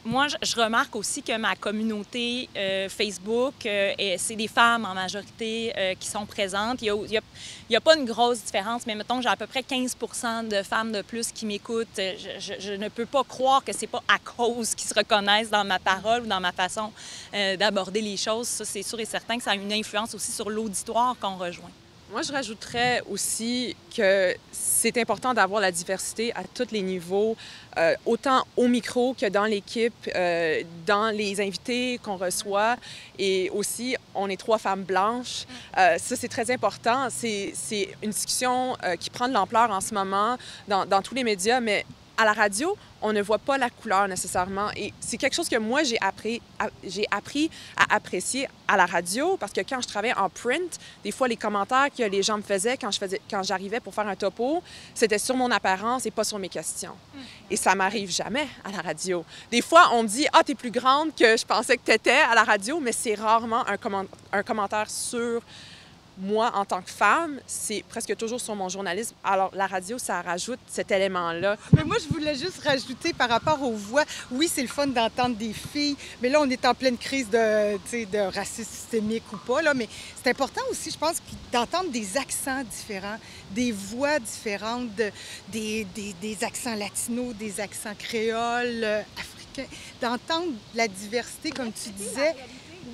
moi, je remarque aussi que ma communauté Facebook, c'est des femmes en majorité qui sont présentes. Il y a pas une grosse différence, mais mettons, j'ai à peu près 15 de femmes de plus qui m'écoutent. Je ne peux pas croire que c'est pas à cause qu'ils se reconnaissent dans ma parole ou dans ma façon d'aborder les choses. Ça, c'est sûr et certain que ça a une influence aussi sur l'auditoire qu'on rejoint. Moi, je rajouterais aussi que c'est important d'avoir la diversité à tous les niveaux, autant au micro que dans l'équipe, dans les invités qu'on reçoit. Et aussi, on est 3 femmes blanches. Ça, c'est très important. C'est une discussion qui prend de l'ampleur en ce moment dans tous les médias, mais à la radio, on ne voit pas la couleur nécessairement. Et c'est quelque chose que moi, j'ai appris à apprécier à la radio, parce que quand je travaillais en print, des fois, les commentaires que les gens me faisaient quand j'arrivais pour faire un topo, c'était sur mon apparence et pas sur mes questions. Et ça m'arrive jamais à la radio. Des fois, on me dit « Ah, t'es plus grande que je pensais que t'étais à la radio », mais c'est rarement un commentaire sur moi, en tant que femme, c'est presque toujours sur mon journalisme. Alors, la radio, ça rajoute cet élément-là. Mais moi, je voulais juste rajouter par rapport aux voix. Oui, c'est le fun d'entendre des filles, mais là, on est en pleine crise de racisme systémique ou pas, là. Mais c'est important aussi, je pense, d'entendre des accents différents, des voix différentes, des accents latinos, des accents créoles, africains, d'entendre la diversité, comme tu disais.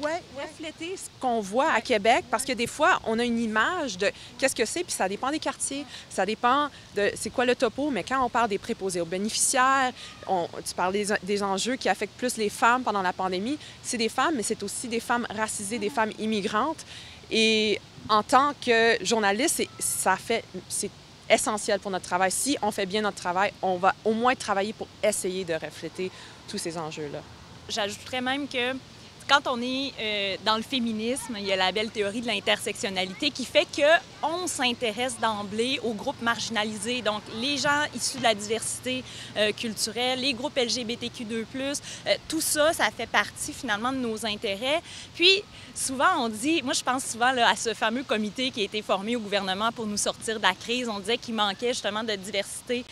Ouais, refléter ce qu'on voit à Québec, parce que des fois, on a une image de qu'est-ce que c'est, puis ça dépend des quartiers, ça dépend de c'est quoi le topo, mais quand on parle des préposés aux bénéficiaires, tu parles des enjeux qui affectent plus les femmes pendant la pandémie, c'est des femmes, mais c'est aussi des femmes racisées, des femmes immigrantes. Et en tant que journaliste, c'est essentiel pour notre travail. Si on fait bien notre travail, on va au moins travailler pour essayer de refléter tous ces enjeux-là. J'ajouterais même que quand on est dans le féminisme, il y a la belle théorie de l'intersectionnalité qui fait qu'on s'intéresse d'emblée aux groupes marginalisés, donc les gens issus de la diversité culturelle, les groupes LGBTQ2+, tout ça, ça fait partie finalement de nos intérêts. Puis souvent on dit, moi je pense souvent là, à ce fameux comité qui a été formé au gouvernement pour nous sortir de la crise, on disait qu'il manquait justement de diversité,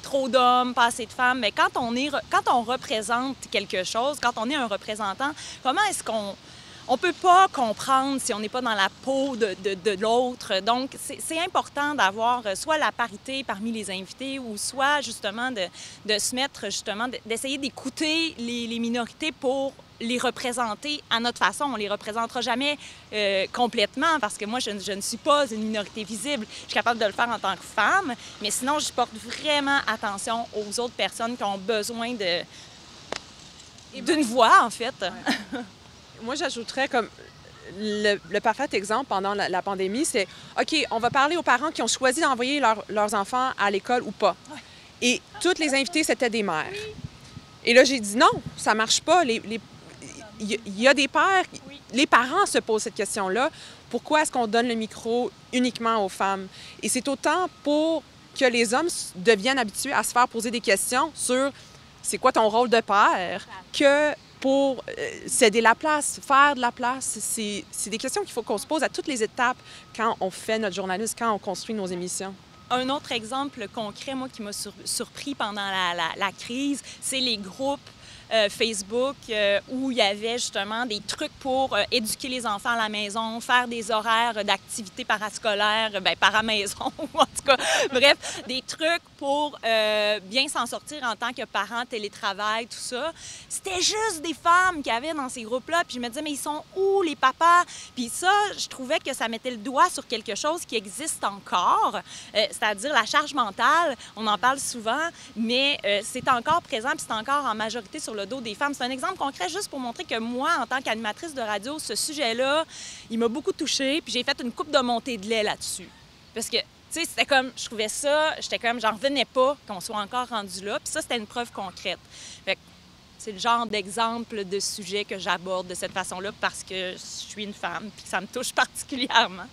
trop d'hommes, pas assez de femmes, mais quand on représente quelque chose, quand on est un représentant, comment est-ce qu'on peut pas comprendre si on n'est pas dans la peau de l'autre? Donc, c'est important d'avoir soit la parité parmi les invités ou soit justement de se mettre justement, d'essayer d'écouter les minorités pour les représenter à notre façon. On ne les représentera jamais complètement parce que moi, je ne suis pas une minorité visible. Je suis capable de le faire en tant que femme, mais sinon, je porte vraiment attention aux autres personnes qui ont besoin d'une voix, en fait. Ouais. Moi, j'ajouterais comme le parfait exemple pendant la pandémie, c'est OK, on va parler aux parents qui ont choisi d'envoyer leurs enfants à l'école ou pas. Ouais. Et toutes les invités, c'était des mères. Oui. Et là, j'ai dit non, ça marche pas. Il y a des pères, oui. Les parents se posent cette question-là. Pourquoi est-ce qu'on donne le micro uniquement aux femmes? Et c'est autant pour que les hommes deviennent habitués à se faire poser des questions sur c'est quoi ton rôle de père, que pour céder la place, faire de la place. C'est des questions qu'il faut qu'on se pose à toutes les étapes quand on fait notre journalisme, quand on construit nos émissions. Un autre exemple concret, moi, qui m'a surpris pendant la crise, c'est les groupes Facebook où il y avait justement des trucs pour éduquer les enfants à la maison, faire des horaires d'activités parascolaires, para-maison, en tout cas, bref, des trucs pour bien s'en sortir en tant que parent, télétravail, tout ça. C'était juste des femmes qui avaient dans ces groupes-là, puis je me disais, mais ils sont où les papas? Puis ça, je trouvais que ça mettait le doigt sur quelque chose qui existe encore, c'est-à-dire la charge mentale, on en parle souvent, mais c'est encore présent, puis c'est encore en majorité sur le dos des femmes. C'est un exemple concret juste pour montrer que moi, en tant qu'animatrice de radio, ce sujet-là, il m'a beaucoup touchée, puis j'ai fait une coupe de montée de lait là-dessus. Parce que, tu sais, c'était comme, je trouvais ça, j'en revenais pas qu'on soit encore rendu là, puis ça, c'était une preuve concrète. Fait que c'est le genre d'exemple de sujet que j'aborde de cette façon-là parce que je suis une femme, puis ça me touche particulièrement.